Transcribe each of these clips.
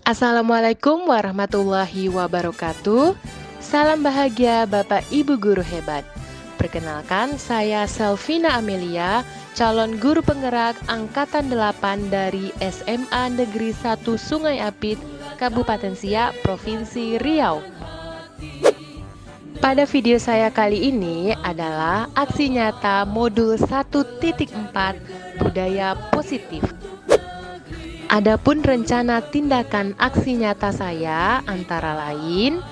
Assalamualaikum warahmatullahi wabarakatuh. Salam bahagia Bapak Ibu guru hebat. Perkenalkan, saya Selvina Amelia, calon guru penggerak angkatan 8 dari SMA Negeri 1 Sungai Apit, Kabupaten Siak, Provinsi Riau. Pada video saya kali ini adalah aksi nyata modul 1.4 budaya positif. Adapun rencana tindakan aksi nyata saya antara lain: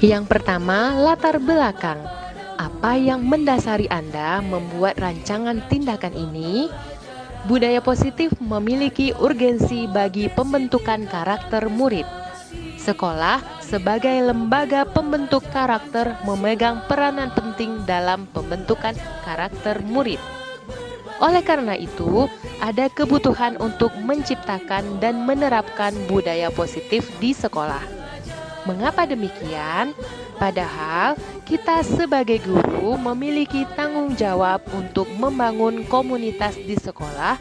yang pertama, latar belakang. Apa yang mendasari Anda membuat rancangan tindakan ini? Budaya positif memiliki urgensi bagi pembentukan karakter murid. Sekolah sebagai lembaga pembentuk karakter memegang peranan penting dalam pembentukan karakter murid. Oleh karena itu, ada kebutuhan untuk menciptakan dan menerapkan budaya positif di sekolah. Mengapa demikian? Padahal kita sebagai guru memiliki tanggung jawab untuk membangun komunitas di sekolah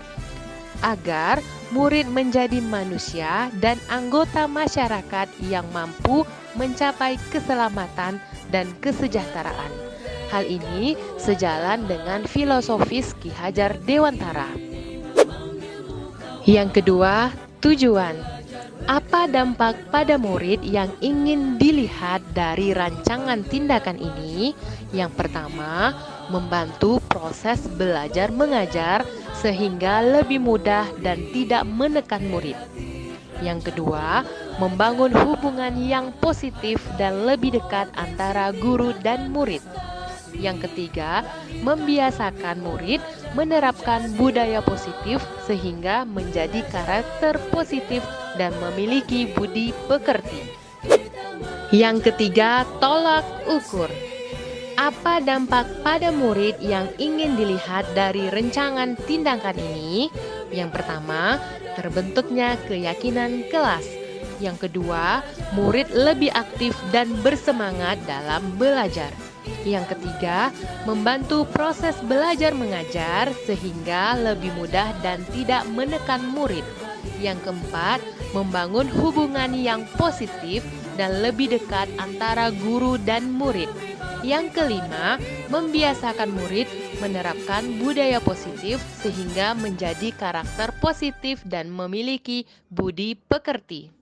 agar murid menjadi manusia dan anggota masyarakat yang mampu mencapai keselamatan dan kesejahteraan. Hal ini sejalan dengan filosofis Ki Hajar Dewantara. Yang kedua, tujuan. Apa dampak pada murid yang ingin dilihat dari rancangan tindakan ini? Yang pertama, membantu proses belajar mengajar sehingga lebih mudah dan tidak menekan murid. Yang kedua, membangun hubungan yang positif dan lebih dekat antara guru dan murid. Yang ketiga, membiasakan murid menerapkan budaya positif sehingga menjadi karakter positif dan memiliki budi pekerti. Yang ketiga, tolak ukur. Apa dampak pada murid yang ingin dilihat dari rancangan tindakan ini? Yang pertama, terbentuknya keyakinan kelas. Yang kedua, murid lebih aktif dan bersemangat dalam belajar. Yang ketiga, membantu proses belajar mengajar sehingga lebih mudah dan tidak menekan murid. Yang keempat, membangun hubungan yang positif dan lebih dekat antara guru dan murid. Yang kelima, membiasakan murid menerapkan budaya positif sehingga menjadi karakter positif dan memiliki budi pekerti.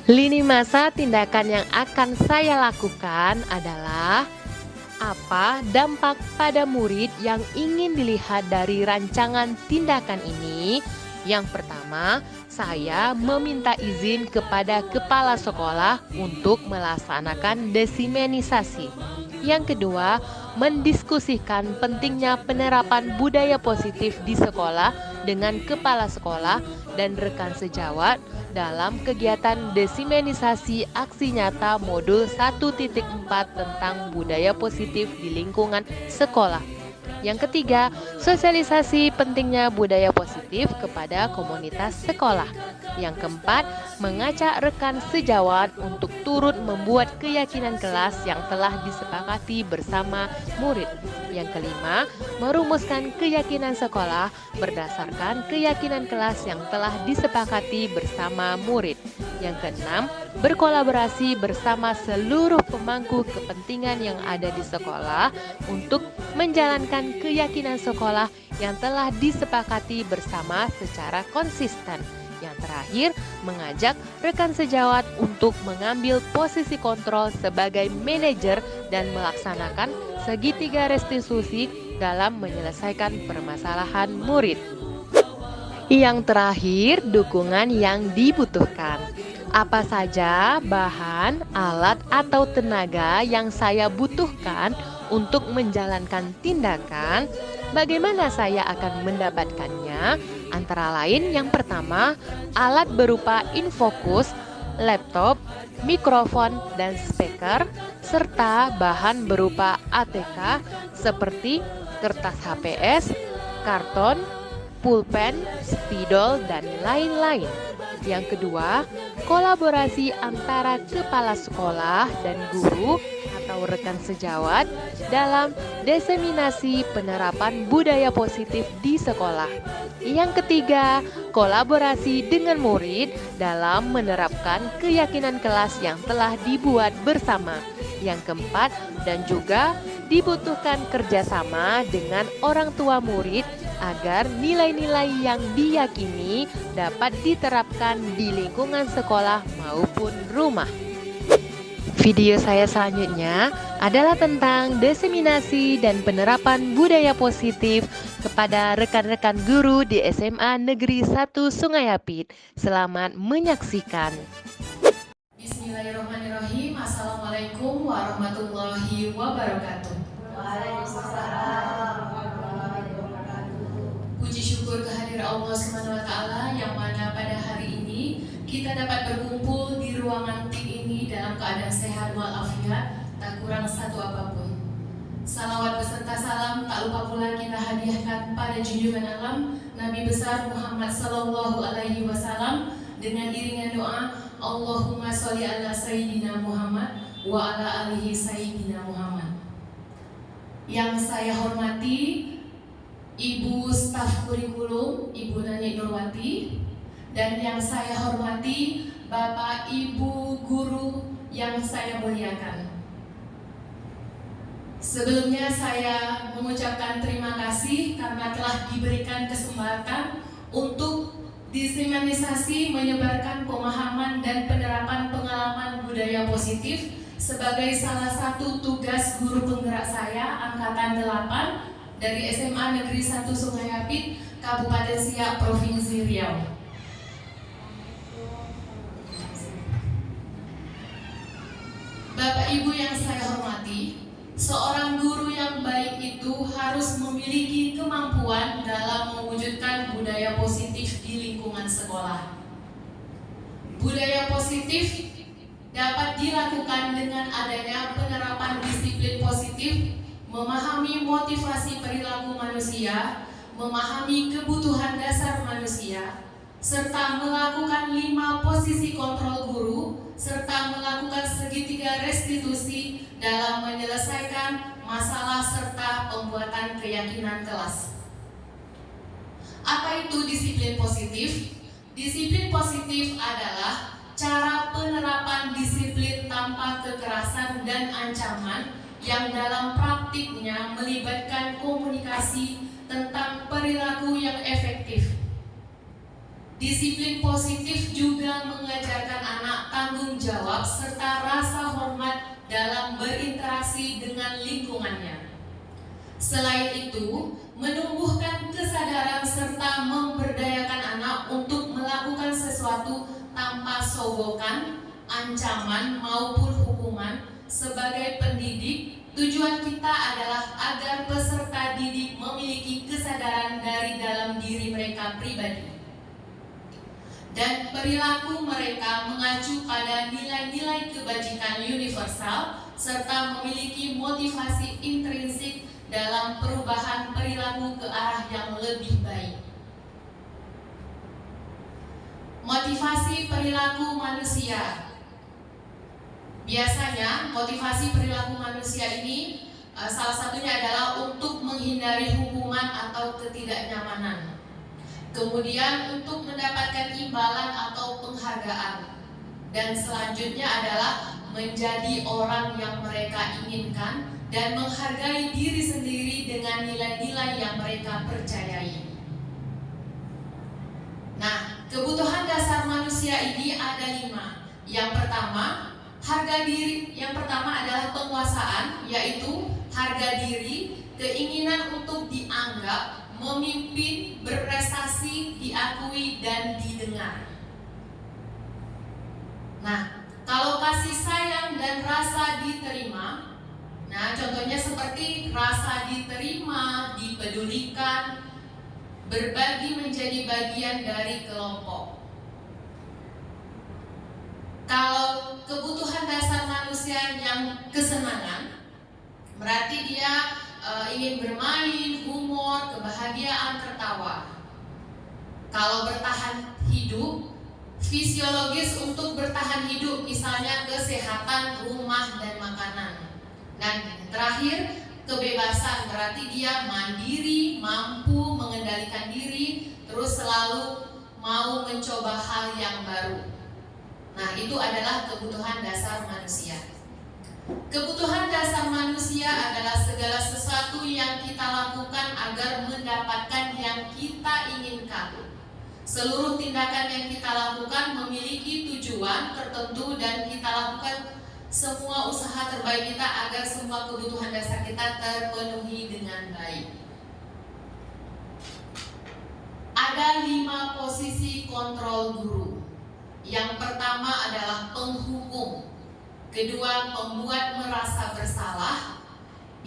Lini masa tindakan yang akan saya lakukan adalah: apa dampak pada murid yang ingin dilihat dari rancangan tindakan ini? Yang pertama, saya meminta izin kepada kepala sekolah untuk melaksanakan desimenisasi. Yang kedua, mendiskusikan pentingnya penerapan budaya positif di sekolah dengan kepala sekolah dan rekan sejawat dalam kegiatan desimenisasi aksi nyata modul 1.4 tentang budaya positif di lingkungan sekolah. Yang ketiga, sosialisasi pentingnya budaya positif kepada komunitas sekolah. Yang keempat, mengajak rekan sejawat untuk turut membuat keyakinan kelas yang telah disepakati bersama murid. Yang kelima, merumuskan keyakinan sekolah berdasarkan keyakinan kelas yang telah disepakati bersama murid. Yang keenam, berkolaborasi bersama seluruh pemangku kepentingan yang ada di sekolah untuk menjalankan keyakinan sekolah yang telah disepakati bersama secara konsisten. Yang terakhir, mengajak rekan sejawat untuk mengambil posisi kontrol sebagai manajer dan melaksanakan segitiga restitusi dalam menyelesaikan permasalahan murid. Yang terakhir, dukungan yang dibutuhkan. Apa saja bahan, alat, atau tenaga yang saya butuhkan untuk menjalankan tindakan? Bagaimana saya akan mendapatkannya? Antara lain, yang pertama, alat berupa infocus, laptop, mikrofon, dan speaker, serta bahan berupa ATK seperti kertas HPS, karton, pulpen, spidol, dan lain-lain. Yang kedua, kolaborasi antara kepala sekolah dan guru atau rekan sejawat dalam diseminasi penerapan budaya positif di sekolah. Yang ketiga, kolaborasi dengan murid dalam menerapkan keyakinan kelas yang telah dibuat bersama. Yang keempat, dan juga dibutuhkan kerjasama dengan orang tua murid agar nilai-nilai yang diyakini dapat diterapkan di lingkungan sekolah maupun rumah. Video saya selanjutnya adalah tentang diseminasi dan penerapan budaya positif kepada rekan-rekan guru di SMA Negeri 1 Sungai Apit. Selamat menyaksikan. Bismillahirrahmanirrahim. Assalamualaikum warahmatullahi wabarakatuh. Waalaikumsalam warahmatullahi wabarakatuh. Puji syukur kehadirat Allah Subhanahu wa taala yang mana pada hari ini kita dapat berkumpul di ruangan tim ini dalam keadaan sehat walafiat, tak kurang satu apapun. Salawat beserta salam tak lupa pula kita hadiahkan pada junjungan alam Nabi besar Muhammad sallallahu alaihi wasallam dengan iringan doa Allahumma sholli ala sayyidina Muhammad wa ala alihi sayyidina Muhammad. Yang saya hormati Ibu Staf Kurikulum, Ibu Nani Nurwati, dan yang saya hormati Bapak Ibu Guru yang saya muliakan. Sebelumnya saya mengucapkan terima kasih karena telah diberikan kesempatan untuk diseminasi menyebarkan pemahaman dan penerapan pengalaman budaya positif sebagai salah satu tugas guru penggerak saya angkatan 8 dari SMA Negeri 1 Sungai Apit, Kabupaten Siak, Provinsi Riau. Bapak Ibu yang saya hormati, seorang guru yang baik itu harus memiliki kemampuan dalam mewujudkan budaya positif di lingkungan sekolah. Budaya positif dapat dilakukan dengan adanya penerapan disiplin positif, memahami motivasi perilaku manusia, memahami kebutuhan dasar manusia, serta melakukan 5 posisi kontrol guru, serta melakukan segitiga restitusi dalam menyelesaikan masalah serta pembuatan keyakinan kelas. Apa itu disiplin positif? Disiplin positif adalah cara penerapan disiplin tanpa kekerasan dan ancaman yang dalam praktiknya melibatkan komunikasi tentang perilaku yang efektif. Disiplin positif juga mengajarkan anak tanggung jawab serta rasa hormat dalam berinteraksi dengan lingkungannya. Selain itu, menumbuhkan kesadaran serta memberdayakan anak untuk melakukan sesuatu tanpa sogokan, ancaman maupun hukuman. Sebagai pendidik, tujuan kita adalah agar peserta didik memiliki kesadaran dari dalam diri mereka pribadi dan perilaku mereka mengacu pada nilai-nilai kebajikan universal serta memiliki motivasi intrinsik dalam perubahan perilaku ke arah yang lebih baik. Motivasi perilaku manusia. Biasanya motivasi perilaku manusia ini salah satunya adalah untuk menghindari hukuman atau ketidaknyamanan. Kemudian untuk mendapatkan imbalan atau penghargaan. Dan selanjutnya adalah menjadi orang yang mereka inginkan dan menghargai diri sendiri dengan nilai-nilai yang mereka percayai. Nah, kebutuhan dasar manusia ini ada 5. Yang pertama, harga diri. Yang pertama adalah penguasaan, yaitu harga diri, keinginan untuk dianggap, memimpin, berprestasi, diakui, dan didengar. Nah, kalau kasih sayang dan rasa diterima, nah contohnya seperti rasa diterima, dipedulikan, berbagi menjadi bagian dari kelompok. Kalau kebutuhan dasar manusia yang kesenangan, berarti dia ingin bermain, humor, kebahagiaan, tertawa. Kalau bertahan hidup, fisiologis untuk bertahan hidup, misalnya kesehatan, rumah, dan makanan. Dan terakhir, kebebasan, berarti dia mandiri, mampu mengendalikan diri, terus selalu mau mencoba hal yang baru. Nah, itu adalah kebutuhan dasar manusia. Kebutuhan dasar manusia adalah segala sesuatu yang kita lakukan agar mendapatkan yang kita inginkan. Seluruh tindakan yang kita lakukan memiliki tujuan tertentu dan kita lakukan semua usaha terbaik kita agar semua kebutuhan dasar kita terpenuhi dengan baik. Ada 5 posisi kontrol guru. Yang pertama adalah penghukum, kedua pembuat merasa bersalah,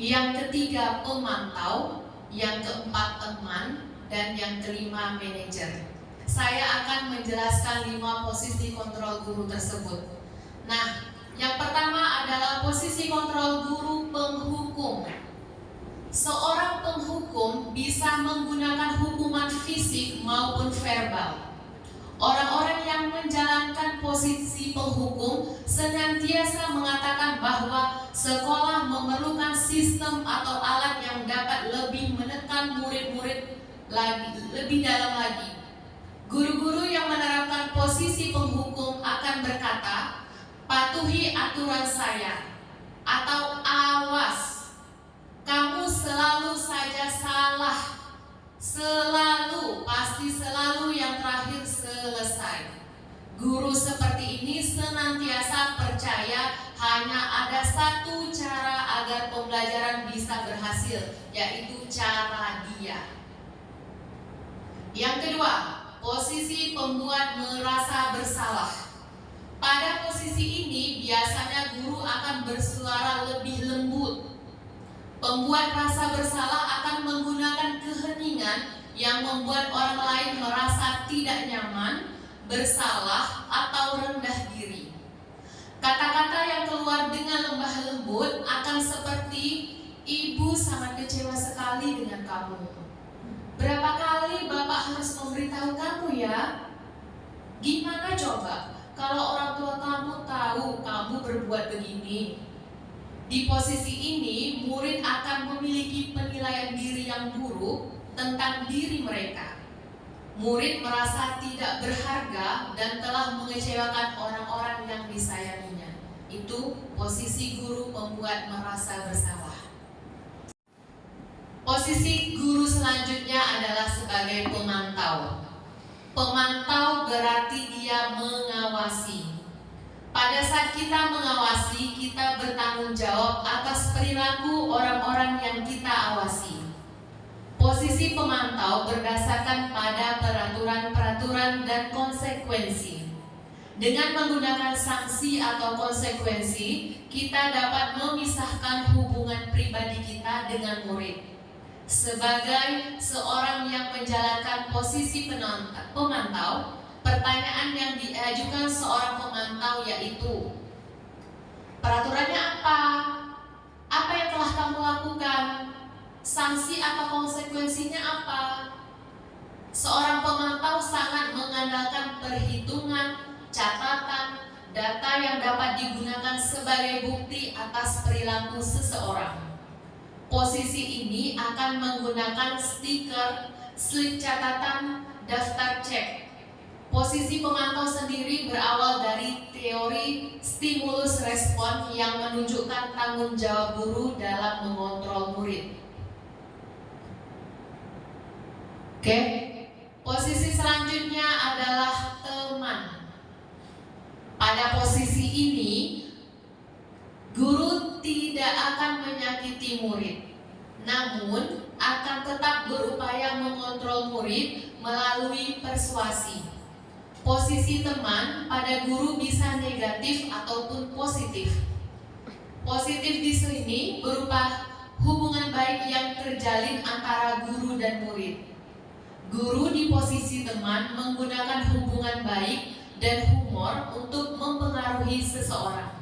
yang ketiga pemantau, yang keempat teman, dan yang kelima manajer. Saya akan menjelaskan 5 posisi kontrol guru tersebut. Nah, yang pertama adalah posisi kontrol guru penghukum. Seorang penghukum bisa menggunakan hukuman fisik maupun verbal. Orang-orang yang menjalankan posisi penghukum senantiasa mengatakan bahwa sekolah memerlukan sistem atau alat yang dapat lebih menekan murid-murid lebih dalam lagi. Guru-guru yang menerapkan posisi penghukum akan berkata, "Patuhi aturan saya," atau "Awas, kamu selalu saja salah. Selalu, pasti selalu, yang terakhir selesai." Guru seperti ini senantiasa percaya hanya ada satu cara agar pembelajaran bisa berhasil, yaitu cara dia. Yang kedua, posisi pembuat merasa bersalah. Pada posisi ini biasanya guru akan bersuara lebih lembut. Pembuat rasa bersalah akan menggunakan keheningan yang membuat orang lain merasa tidak nyaman, bersalah, atau rendah diri. Kata-kata yang keluar dengan lemah lembut akan seperti, "Ibu sangat kecewa sekali dengan kamu. Berapa kali Bapak harus memberitahu kamu ya? Gimana coba kalau orang tua kamu tahu kamu berbuat begini?" Di posisi ini, murid akan memiliki penilaian diri yang buruk tentang diri mereka. Murid merasa tidak berharga dan telah mengecewakan orang-orang yang disayanginya. Itu posisi guru pembuat merasa bersalah. Posisi guru selanjutnya adalah sebagai pemantau. Pemantau berarti dia mengawasi. Pada saat kita mengawasi, kita bertanggung jawab atas perilaku orang-orang yang kita awasi. Posisi pemantau berdasarkan pada peraturan-peraturan dan konsekuensi. Dengan menggunakan sanksi atau konsekuensi, kita dapat memisahkan hubungan pribadi kita dengan murid. Sebagai seorang yang menjalankan posisi pemantau, pertanyaan yang diajukan seorang pemantau yaitu, "Peraturannya apa? Apa yang telah kamu lakukan? Sanksi atau konsekuensinya apa?" Seorang pemantau sangat mengandalkan perhitungan, catatan, data yang dapat digunakan sebagai bukti atas perilaku seseorang. Posisi ini akan menggunakan stiker, slip catatan, daftar cek. Posisi pemantau sendiri berawal dari teori stimulus respon yang menunjukkan tanggung jawab guru dalam mengontrol murid. Oke, posisi selanjutnya adalah teman. Pada posisi ini, guru tidak akan menyakiti murid, namun akan tetap berupaya mengontrol murid melalui persuasi. Posisi teman pada guru bisa negatif ataupun positif. Positif di sini berupa hubungan baik yang terjalin antara guru dan murid. Guru di posisi teman menggunakan hubungan baik dan humor untuk mempengaruhi seseorang.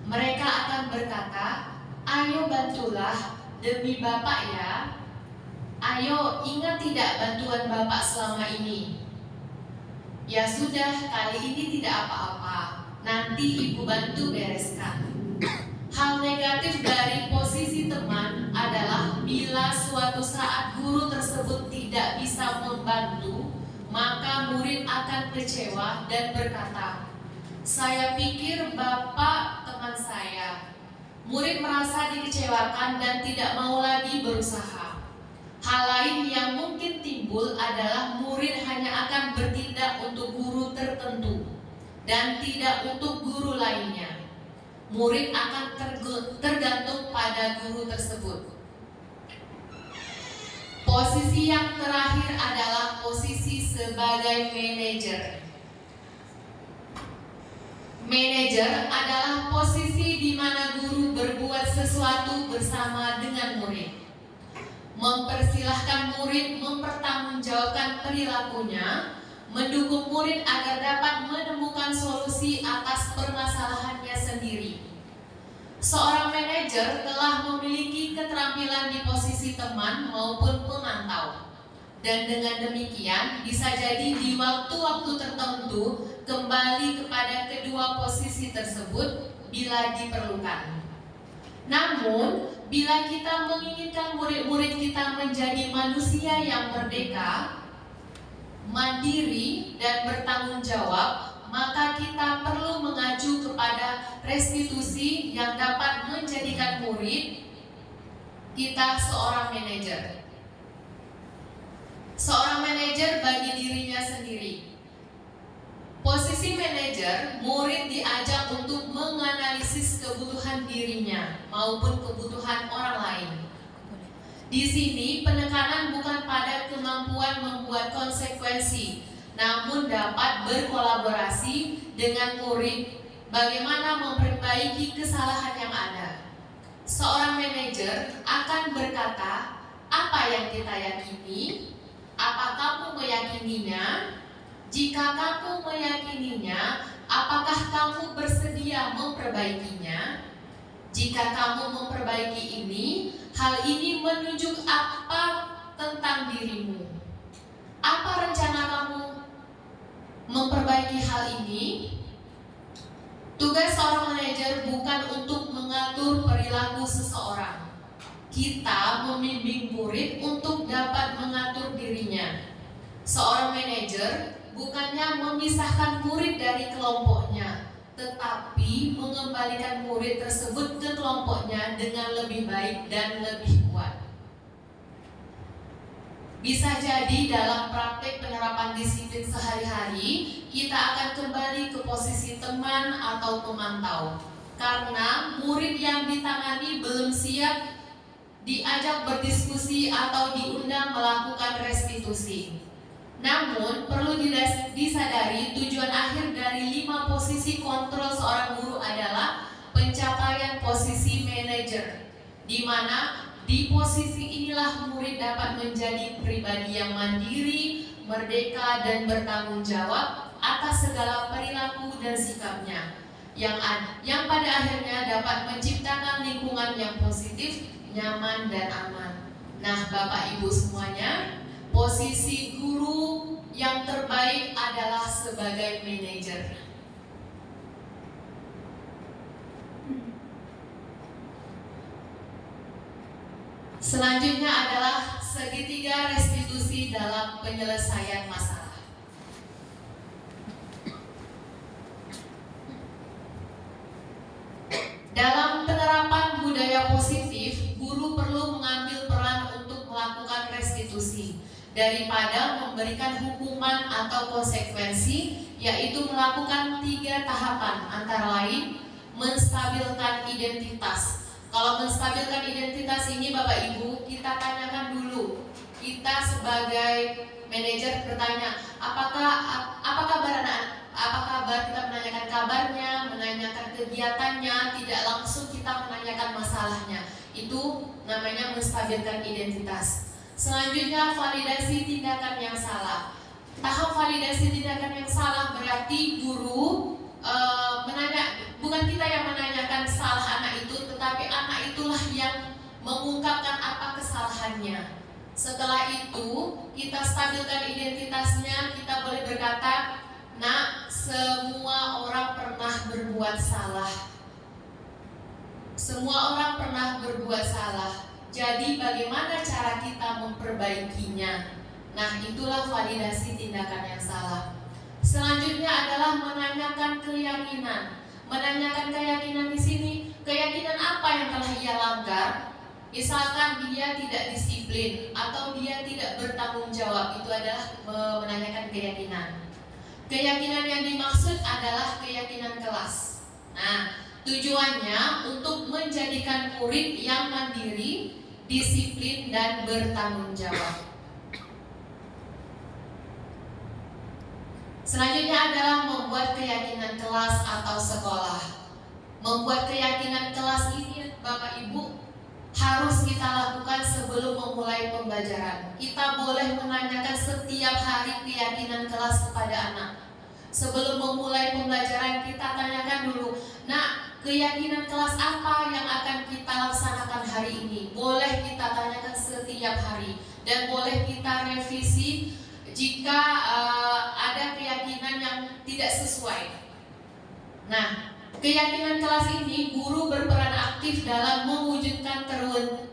Mereka akan berkata, "Ayo bantulah demi Bapak ya. Ayo, ingat tidak bantuan Bapak selama ini? Ya sudah, kali ini tidak apa-apa. Nanti Ibu bantu bereskan." Hal negatif dari posisi teman adalah bila suatu saat guru tersebut tidak bisa membantu, maka murid akan kecewa dan berkata, "Saya pikir Bapak teman saya." Murid merasa dikecewakan dan tidak mau lagi berusaha. Hal lain yang mungkin timbul adalah murid hanya akan bertindak untuk guru tertentu dan tidak untuk guru lainnya. Murid akan tergantung pada guru tersebut. Posisi yang terakhir adalah posisi sebagai manajer. Manajer adalah posisi di mana guru berbuat sesuatu bersama dengan murid, mempersilahkan murid mempertanggungjawabkan perilakunya, mendukung murid agar dapat menemukan solusi atas permasalahannya sendiri. Seorang manajer telah memiliki keterampilan di posisi teman maupun pemantau, dan dengan demikian bisa jadi di waktu-waktu tertentu kembali kepada kedua posisi tersebut bila diperlukan. Namun, bila kita menginginkan murid-murid kita menjadi manusia yang merdeka, mandiri, dan bertanggung jawab, maka kita perlu mengacu kepada restitusi yang dapat menjadikan murid kita seorang manajer. Seorang manajer bagi dirinya sendiri. Posisi manajer, murid diajak untuk menganalisis kebutuhan dirinya maupun kebutuhan orang lain. Di sini penekanan bukan pada kemampuan membuat konsekuensi, namun dapat berkolaborasi dengan murid bagaimana memperbaiki kesalahan yang ada. Seorang manajer akan berkata, apa yang kita yakini, apa kamu meyakininya? Jika kamu meyakininya, apakah kamu bersedia memperbaikinya? Jika kamu memperbaiki ini, hal ini menunjuk apa tentang dirimu? Apa rencana kamu memperbaiki hal ini? Tugas seorang manajer bukan untuk mengatur perilaku seseorang. Kita membimbing murid untuk dapat mengatur dirinya. Seorang manajer bukannya memisahkan murid dari kelompoknya, tetapi mengembalikan murid tersebut ke kelompoknya dengan lebih baik dan lebih kuat. Bisa jadi dalam praktek penerapan disiplin sehari-hari, kita akan kembali ke posisi teman atau pemantau, karena murid yang ditangani belum siap diajak berdiskusi atau diundang melakukan restitusi. Namun, perlu disadari tujuan akhir dari 5 posisi kontrol seorang guru adalah pencapaian posisi manajer, di mana di posisi inilah murid dapat menjadi pribadi yang mandiri, merdeka, dan bertanggung jawab atas segala perilaku dan sikapnya, yang pada akhirnya dapat menciptakan lingkungan yang positif, nyaman, dan aman. Nah, Bapak Ibu semuanya, posisi guru yang terbaik adalah sebagai manajer. Selanjutnya adalah segitiga restitusi dalam penyelesaian masalah. Dalam penerapan budaya positif, guru perlu mengambil peran untuk melakukan restitusi daripada memberikan hukuman atau konsekuensi, yaitu melakukan 3 tahapan, antara lain menstabilkan identitas. Kalau menstabilkan identitas ini Bapak Ibu, kita tanyakan dulu. Kita sebagai manajer bertanya, apa kabar anak? Apa kabar? Kita menanyakan kabarnya, menanyakan kegiatannya, tidak langsung kita menanyakan masalahnya. Itu namanya menstabilkan identitas. Selanjutnya validasi tindakan yang salah. Tahap validasi tindakan yang salah berarti guru bukan kita yang menanyakan salah anak itu, tetapi anak itulah yang mengungkapkan apa kesalahannya. Setelah itu kita stabilkan identitasnya, kita boleh berkata, "Nak, semua orang pernah berbuat salah. Semua orang pernah berbuat salah. Jadi bagaimana cara kita memperbaikinya? Nah, itulah validasi tindakan yang salah. Selanjutnya adalah menanyakan keyakinan. Menanyakan keyakinan di sini, keyakinan apa yang telah ia langgar? Misalkan dia tidak disiplin atau dia tidak bertanggung jawab, itu adalah menanyakan keyakinan. Keyakinan yang dimaksud adalah keyakinan kelas. Nah, tujuannya untuk menjadikan murid yang mandiri, disiplin, dan bertanggung jawab. Selanjutnya adalah membuat keyakinan kelas atau sekolah. Membuat keyakinan kelas ini, Bapak Ibu, harus kita lakukan sebelum memulai pembelajaran. Kita boleh menanyakan setiap hari keyakinan kelas kepada anak. Sebelum memulai pembelajaran, kita tanyakan dulu, nah, keyakinan kelas apa yang akan kita laksanakan hari ini? Boleh kita tanyakan setiap hari, dan boleh kita revisi jika ada keyakinan yang tidak sesuai. Nah, keyakinan kelas ini guru berperan aktif dalam mewujudkan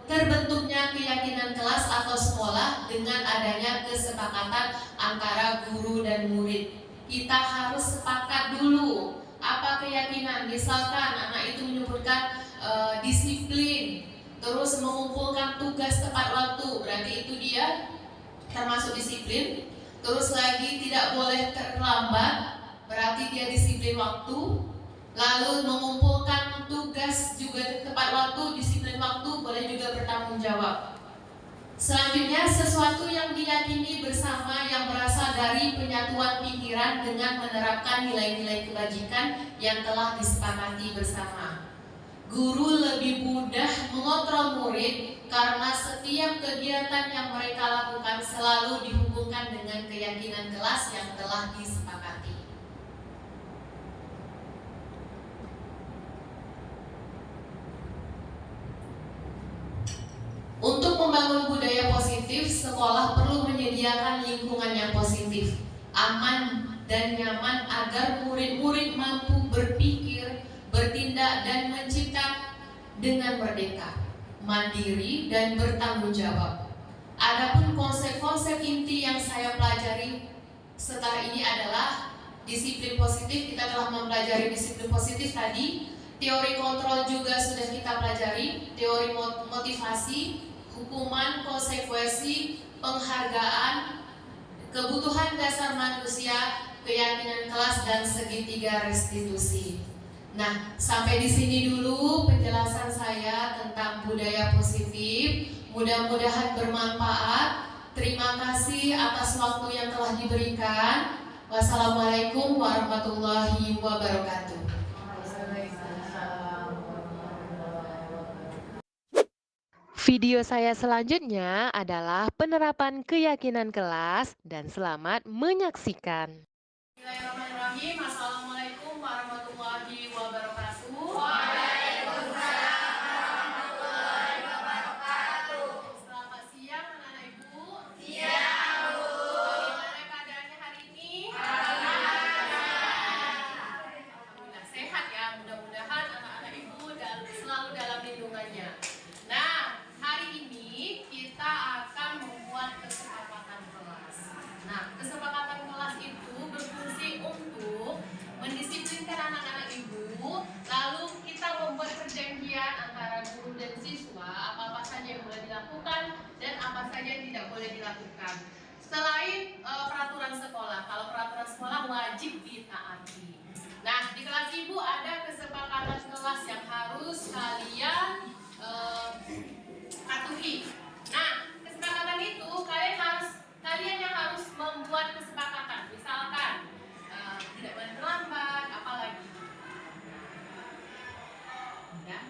terbentuknya keyakinan kelas atau sekolah dengan adanya kesepakatan antara guru dan murid. Kita harus sepakat dulu apa keyakinan. Misalkan anak itu menyebutkan disiplin, terus mengumpulkan tugas tepat waktu, berarti itu dia termasuk disiplin. Terus lagi tidak boleh terlambat, berarti dia disiplin waktu. Lalu mengumpulkan tugas juga tepat waktu, disiplin waktu, boleh juga bertanggung jawab. Selanjutnya, sesuatu yang diyakini bersama yang berasal dari penyatuan pikiran dengan menerapkan nilai-nilai kebajikan yang telah disepakati bersama. Guru lebih mudah mengontrol murid karena setiap kegiatan yang mereka lakukan selalu dihubungkan dengan keyakinan kelas yang telah disepakati. Untuk membangun budaya positif, sekolah perlu menyediakan lingkungan yang positif, aman dan nyaman agar murid-murid mampu berpikir, bertindak, dan mencipta dengan merdeka, mandiri, dan bertanggung jawab. Adapun konsep-konsep inti yang saya pelajari setelah ini adalah disiplin positif. Kita telah mempelajari disiplin positif tadi. Teori kontrol juga sudah kita pelajari. Teori motivasi, hukuman, konsekuensi, penghargaan, kebutuhan dasar manusia, keyakinan kelas, dan segitiga restitusi. Nah, sampai di sini dulu penjelasan saya tentang budaya positif. Mudah-mudahan bermanfaat. Terima kasih atas waktu yang telah diberikan. Wassalamualaikum warahmatullahi wabarakatuh. Video saya selanjutnya adalah penerapan keyakinan kelas dan selamat menyaksikan. Bismillahirrahmanirrahim. Assalamualaikum warahmatullahi wabarakatuh. Waalaikumsalam warahmatullahi wabarakatuh. Selamat siang anak-anak ibu. Siang, Bu. Bagaimana keadaannya hari ini? Alhamdulillah sehat ya. Mudah-mudahan anak-anak ibu selalu dalam lindungannya. Nah, hari ini kita akan membuat kesepakatan kelas. Nah, kesepakatan kelas itu berfungsi untuk mendisiplinkan anak-anak ibu. Lalu kita membuat perjanjian antara guru dan siswa apa-apa saja yang boleh dilakukan dan apa saja yang tidak boleh dilakukan. Selain peraturan sekolah, kalau peraturan sekolah wajib ditaati. Nah, di kelas ibu ada kesepakatan kelas yang harus kalian patuhi. Nah, kesepakatan itu kalian yang harus membuat kesepakatan. Misalkan tidak boleh terlambat, apalagi. Ya.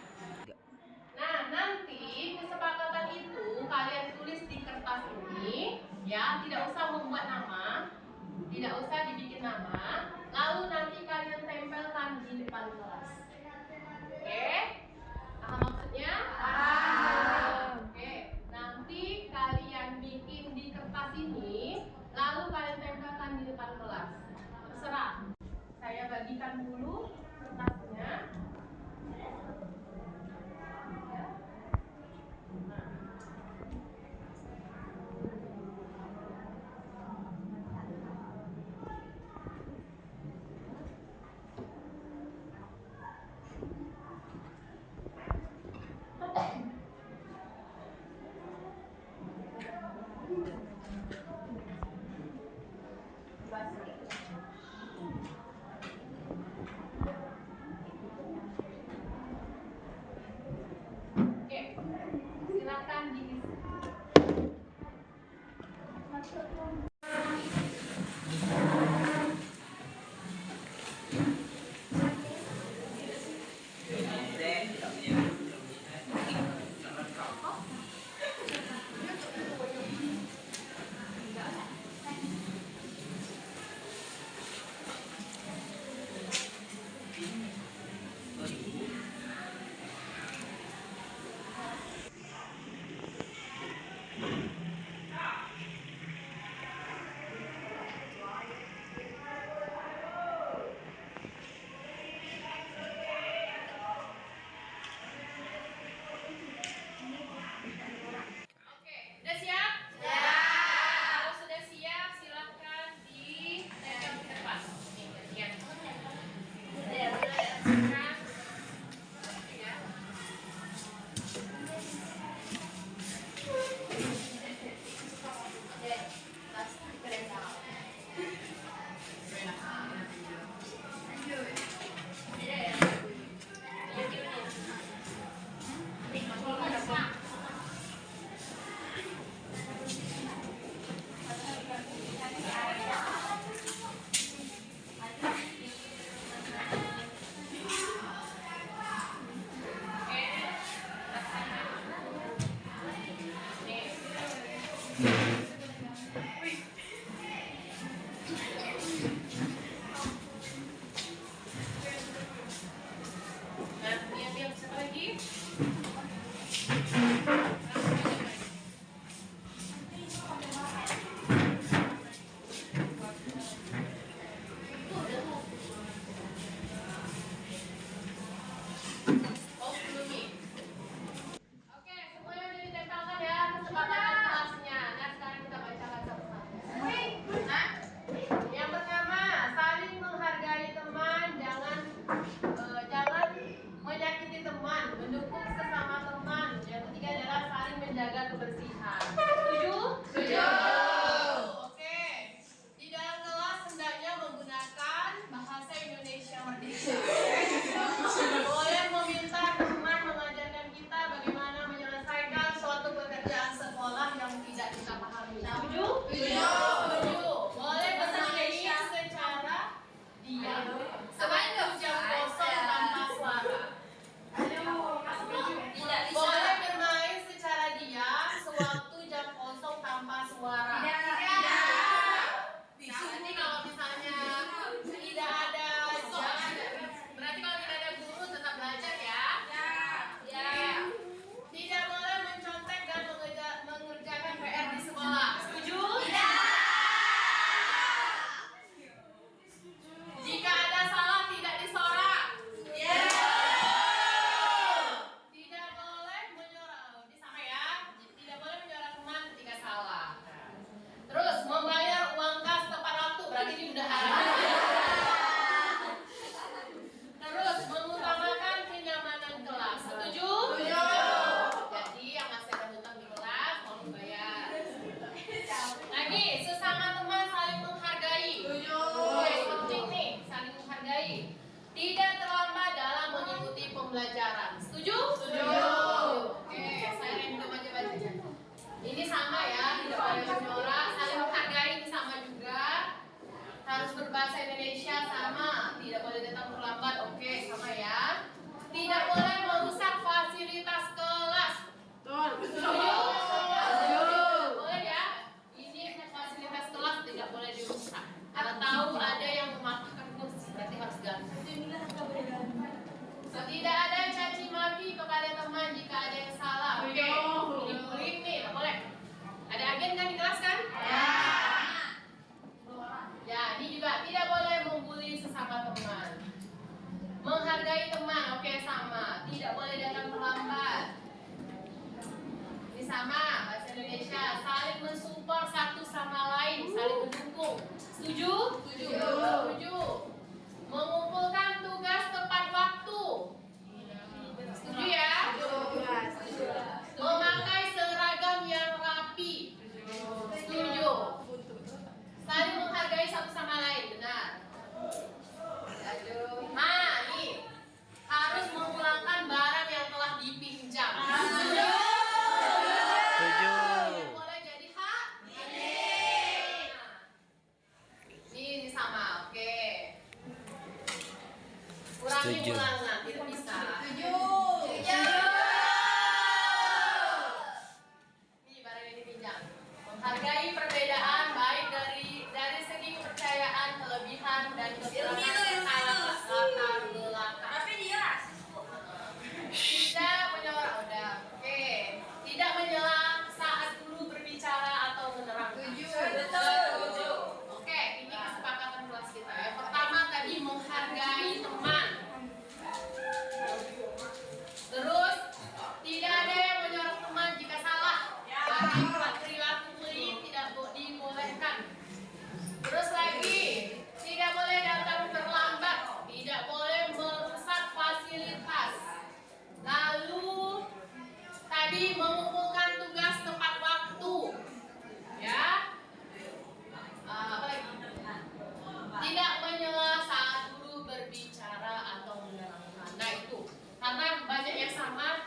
Nah, nanti kesepakatan itu kalian tulis di kertas ini, ya, tidak usah membuat nama, tidak usah dibikin nama, lalu nanti kalian tempelkan di depan kelas. Oke? Paham maksudnya? Oke, nanti kalian bikin di kertas ini, lalu kalian tempelkan di depan kelas. Terserah. Saya bagikan dulu kertasnya. Indonesia sama, tidak boleh datang terlambat. Oke, sama ya. Tidak boleh merusak fasilitas kelas. Setuju? Boleh ya? Ini fasilitas kelas tidak boleh dirusak. Atau ada yang mematahkan kursi, berarti harus ganti. Tidak ada caci maki kepada teman jika ada yang salah. Oke, bullying nih, nggak boleh. Ada agen kan di kelas kan? Ya, ini juga tidak boleh membuli sesama teman. Menghargai teman, oke sama. Tidak boleh datang terlambat. Ini sama, bahasa Indonesia. Saling mensupport satu sama lain, saling mendukung. Setuju? Setuju. Mengumpulkan tugas tepat waktu. Setuju ya? Memakai seragam yang rapi. Setuju. Saling menghargai satu sama lain, benar. Nah, nih harus memulangkan barang yang telah dipinjam. Setuju. Boleh jadi hak. Ini sama, oke. Kurangi ulangan, tidak bisa. Ini barang yang dipinjam. Menghargai perbedaan baik dari segi kepercayaan, kelebihan dan kekurangan latar belakang. Tapi dia rasis, Bu. Tidak menyela, udah. Oke. Tidak menyela saat guru berbicara atau menerangkan. Setuju. Oke, ini kesepakatan kelas kita. Yang pertama tadi menghargai teman. Terus tidak ada yang menyorot teman jika salah. Perilaku bullying tidak dibolehkan. Terus lagi, tidak boleh datang terlambat, tidak boleh merusak fasilitas. Lalu tadi mengumpulkan tugas tepat waktu, ya. Apa lagi? Tidak menyela saat guru berbicara atau menerangkan. Nah itu, karena banyak yang sama,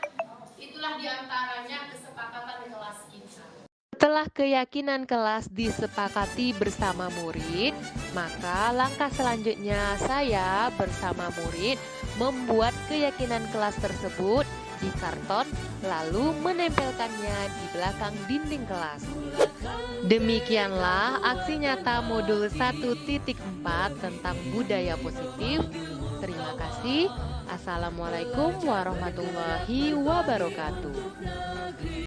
itulah diantaranya kesepakatan kelas kita. Setelah keyakinan kelas disepakati bersama murid, maka langkah selanjutnya saya bersama murid membuat keyakinan kelas tersebut di karton lalu menempelkannya di belakang dinding kelas. Demikianlah aksi nyata modul 1.4 tentang budaya positif. Terima kasih. Assalamualaikum warahmatullahi wabarakatuh.